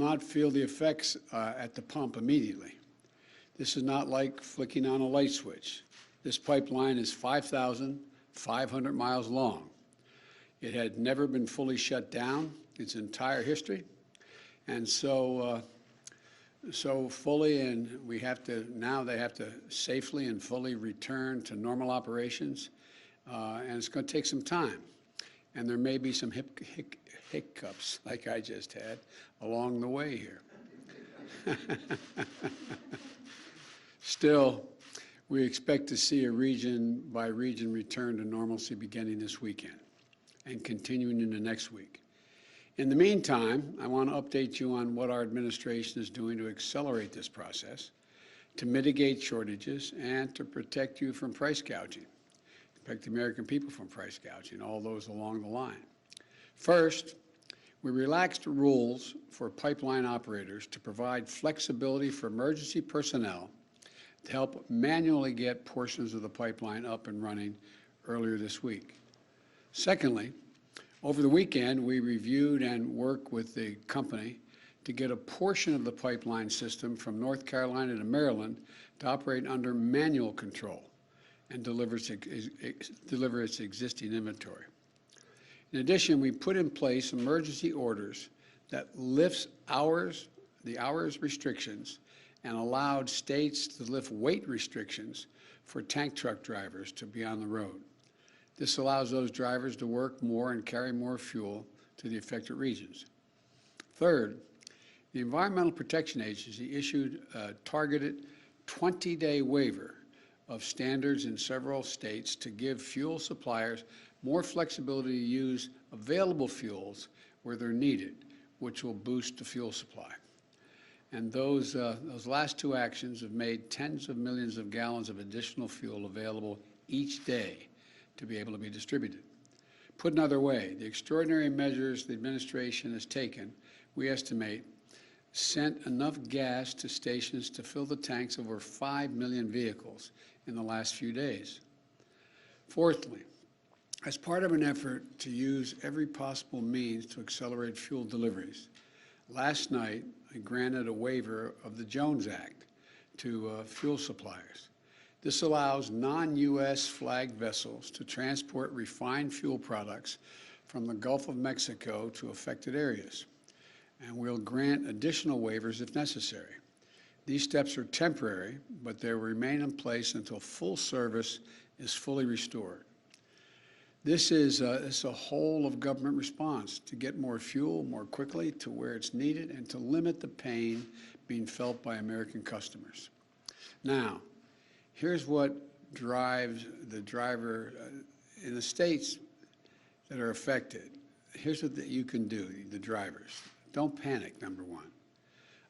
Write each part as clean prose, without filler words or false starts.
not feel the effects at the pump immediately. This is not like flicking on a light switch. This pipeline is 5,500 miles long. It had never been fully shut down its entire history, and so fully, and we have to now. They have to safely and fully return to normal operations, and it's going to take some time. And there may be some hiccups, like I just had, along the way here. Still, we expect to see a region-by-region return to normalcy beginning this weekend and continuing into next week. In the meantime, I want to update you on what our administration is doing to accelerate this process, to mitigate shortages, and to protect you from price gouging, protect the American people from price gouging, all those along the line. First, we relaxed rules for pipeline operators to provide flexibility for emergency personnel to help manually get portions of the pipeline up and running earlier this week. Secondly, over the weekend, we reviewed and worked with the company to get a portion of the pipeline system from North Carolina to Maryland to operate under manual control and deliver its existing inventory. In addition, we put in place emergency orders that lifts the hours restrictions and allowed states to lift weight restrictions for tank truck drivers to be on the road. This allows those drivers to work more and carry more fuel to the affected regions. Third, the Environmental Protection Agency issued a targeted 20-day waiver of standards in several states to give fuel suppliers more flexibility to use available fuels where they're needed, which will boost the fuel supply. And those last two actions have made tens of millions of gallons of additional fuel available each day to be able to be distributed. Put another way, the extraordinary measures the administration has taken, we estimate, sent enough gas to stations to fill the tanks of over 5 million vehicles in the last few days. Fourthly, as part of an effort to use every possible means to accelerate fuel deliveries, last night I granted a waiver of the Jones Act to fuel suppliers. This allows non-U.S. flagged vessels to transport refined fuel products from the Gulf of Mexico to affected areas, and we'll grant additional waivers if necessary. These steps are temporary, but they will remain in place until full service is fully restored. This is a whole of government response to get more fuel more quickly to where it's needed and to limit the pain being felt by American customers. Now, here's what drives the driver in the states that are affected. Here's what you can do, the drivers. Don't panic, number one.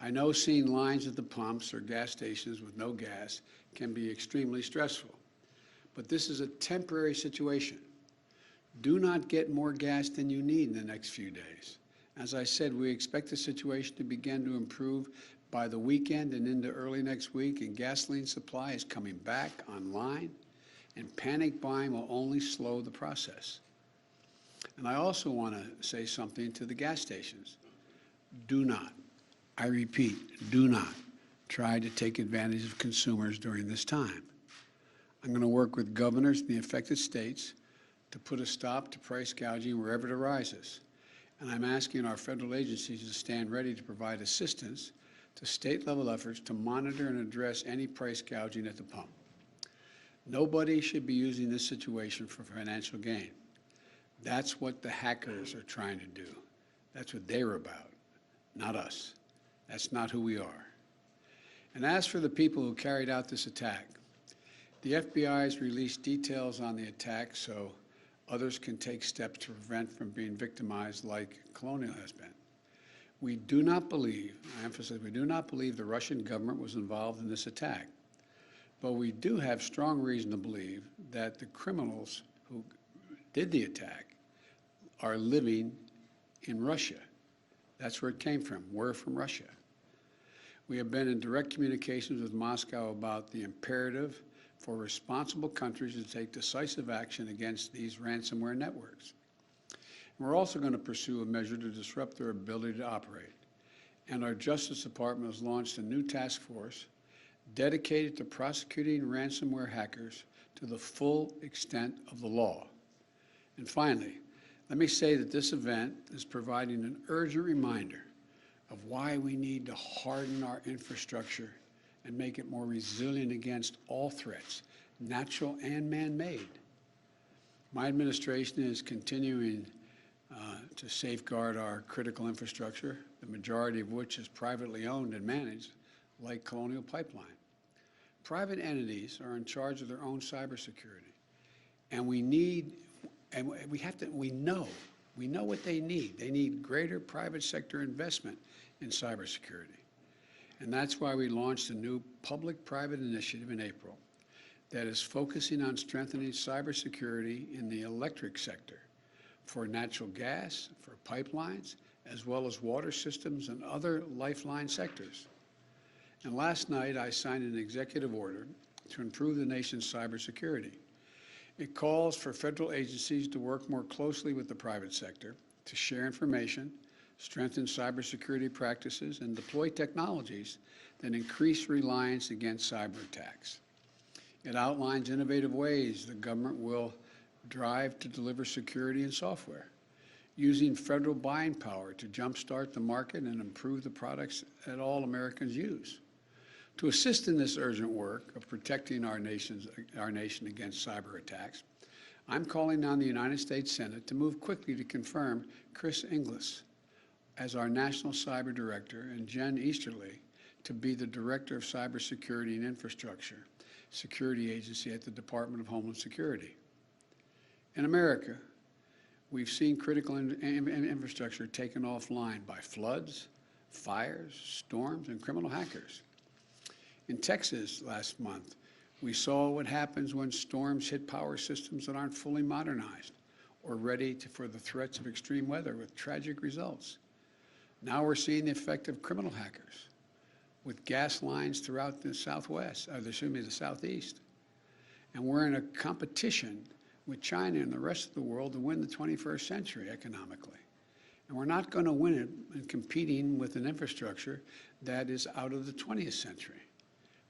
I know seeing lines at the pumps or gas stations with no gas can be extremely stressful, but this is a temporary situation. Do not get more gas than you need in the next few days. As I said, we expect the situation to begin to improve by the weekend and into early next week, and gasoline supply is coming back online, and panic buying will only slow the process. And I also want to say something to the gas stations. Do not, I repeat, do not try to take advantage of consumers during this time. I'm going to work with governors in the affected states to put a stop to price gouging wherever it arises. And I'm asking our federal agencies to stand ready to provide assistance to state-level efforts to monitor and address any price gouging at the pump. Nobody should be using this situation for financial gain. That's what the hackers are trying to do. That's what they're about, not us. That's not who we are. And as for the people who carried out this attack, the FBI has released details on the attack so others can take steps to prevent from being victimized like Colonial has been. We do not believe, I emphasize, we do not believe the Russian government was involved in this attack, but we do have strong reason to believe that the criminals who did the attack are living in Russia. That's where it came from. We're from Russia. We have been in direct communications with Moscow about the imperative for responsible countries to take decisive action against these ransomware networks. And we're also going to pursue a measure to disrupt their ability to operate. and our Justice Department has launched a new task force dedicated to prosecuting ransomware hackers to the full extent of the law. And finally, let me say that this event is providing an urgent reminder of why we need to harden our infrastructure and make it more resilient against all threats, natural and man-made. My administration is continuing to safeguard our critical infrastructure, the majority of which is privately owned and managed, like Colonial Pipeline. Private entities are in charge of their own cybersecurity, and we know what they need. They need greater private sector investment in cybersecurity. And that's why we launched a new public-private initiative in April that is focusing on strengthening cybersecurity in the electric sector for natural gas, for pipelines, as well as water systems and other lifeline sectors. And last night, I signed an executive order to improve the nation's cybersecurity. It calls for federal agencies to work more closely with the private sector to share information, strengthen cybersecurity practices, and deploy technologies that increase reliance against cyber attacks. It outlines innovative ways the government will drive to deliver security and software, using federal buying power to jumpstart the market and improve the products that all Americans use. To assist in this urgent work of protecting our nation against cyber attacks, I'm calling on the United States Senate to move quickly to confirm Chris Inglis as our National Cyber Director and Jen Easterly to be the Director of Cybersecurity and Infrastructure Security Agency at the Department of Homeland Security. In America, we've seen critical infrastructure taken offline by floods, fires, storms, and criminal hackers. In Texas last month, we saw what happens when storms hit power systems that aren't fully modernized or ready for the threats of extreme weather with tragic results. Now we're seeing the effect of criminal hackers with gas lines throughout the Southwest, the Southeast. And we're in a competition with China and the rest of the world to win the 21st century economically. And we're not going to win it in competing with an infrastructure that is out of the 20th century.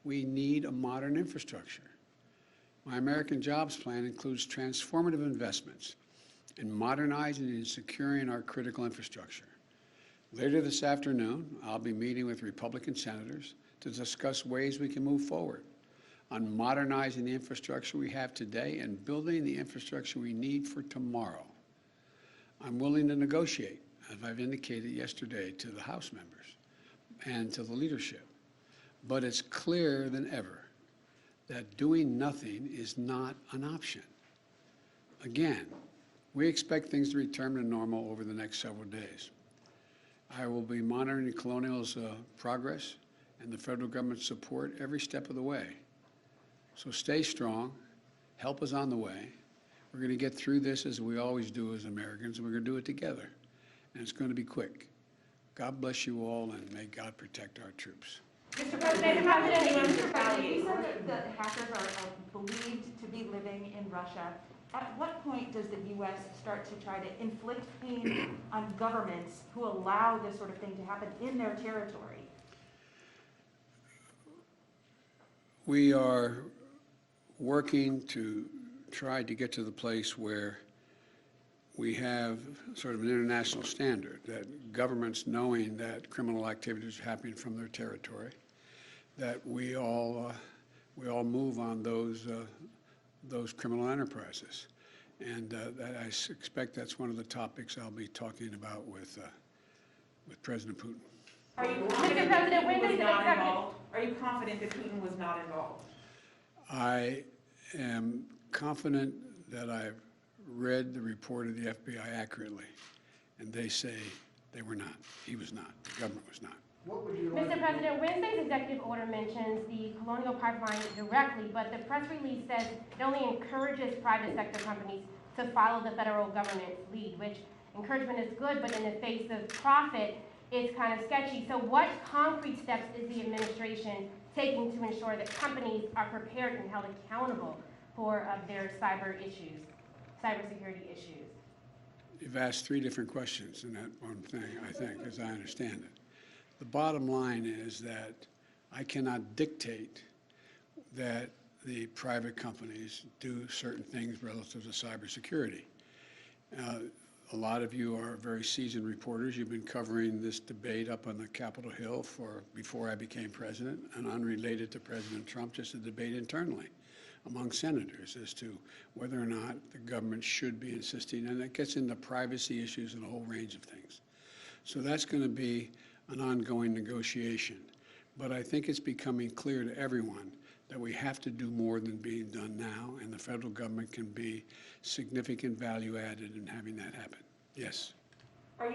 We need a modern infrastructure. My American Jobs Plan includes transformative investments in modernizing and securing our critical infrastructure. Later this afternoon, I'll be meeting with Republican senators to discuss ways we can move forward on modernizing the infrastructure we have today and building the infrastructure we need for tomorrow. I'm willing to negotiate, as I've indicated yesterday to the House members and to the leadership. But it's clearer than ever that doing nothing is not an option. Again, we expect things to return to normal over the next several days. I will be monitoring Colonial's progress and the federal government's support every step of the way. So stay strong. Help is on the way. We're going to get through this as we always do as Americans, and we're going to do it together. And it's going to be quick. God bless you all, and may God protect our troops. Mr. President, you said that hackers are believed to be living in Russia. At what point does the U.S. start to try to inflict pain on governments who allow this sort of thing to happen in their territory? We are working to try to get to the place where we have sort of an international standard, that governments, knowing that criminal activities are happening from their territory, that we all move on those criminal enterprises. And I expect that's one of the topics I'll be talking about with President Putin. Are you confident that Putin was not involved? Are you confident that Putin was not involved? I am confident that I've read the report of the FBI accurately, and they say they were not. He was not. The government was not. Mr. President, Wednesday's executive order mentions the Colonial Pipeline directly, but the press release says it only encourages private sector companies to follow the federal government's lead, which encouragement is good, but in the face of profit, it's kind of sketchy. So what concrete steps is the administration taking to ensure that companies are prepared and held accountable for their cybersecurity issues? You've asked three different questions in that one thing, I think, as I understand it. The bottom line is that I cannot dictate that the private companies do certain things relative to cybersecurity. A lot of you are very seasoned reporters. You've been covering this debate up on the Capitol Hill before I became president, and unrelated to President Trump, just a debate internally among senators as to whether or not the government should be insisting, and it gets into privacy issues and a whole range of things. So that's going to be an ongoing negotiation. But I think it's becoming clear to everyone that we have to do more than being done now, and the federal government can be significant value added in having that happen. Yes. Will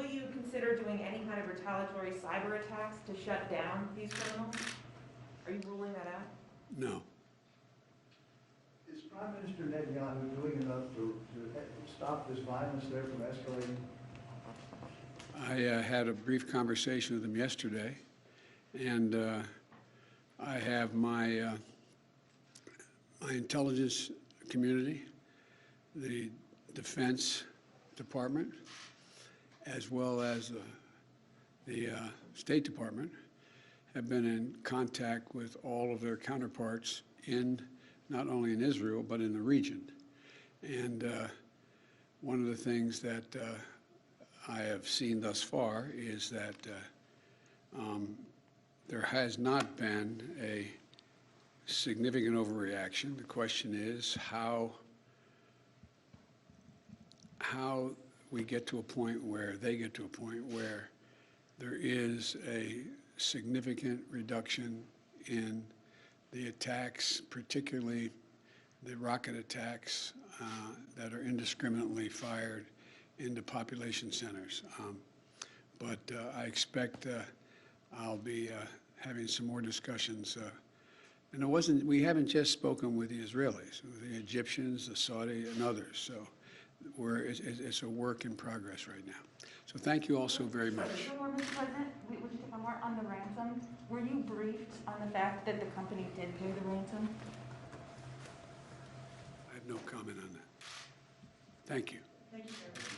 you consider doing any kind of retaliatory cyber attacks to shut down these criminals? Are you ruling that out? No. Is Prime Minister Netanyahu doing enough to stop this violence there from escalating? I had a brief conversation with him yesterday, and I have my intelligence community, the Defense Department, as well as the State Department, have been in contact with all of their counterparts not only in Israel, but in the region. And one of the things that I have seen thus far is that there has not been a significant overreaction. The question is how we get to a point where they get to a point where there is a significant reduction in the attacks, particularly the rocket attacks that are indiscriminately fired into population centers. But I expect I'll be having some more discussions. And we haven't just spoken with the Israelis, with the Egyptians, the Saudi, and others. So it's a work in progress right now. So thank you all so very much. One more, Mr. President, would you take one more on the ransom? Were you briefed on the fact that the company did pay the ransom? I have no comment on that. Thank you. Thank you, sir.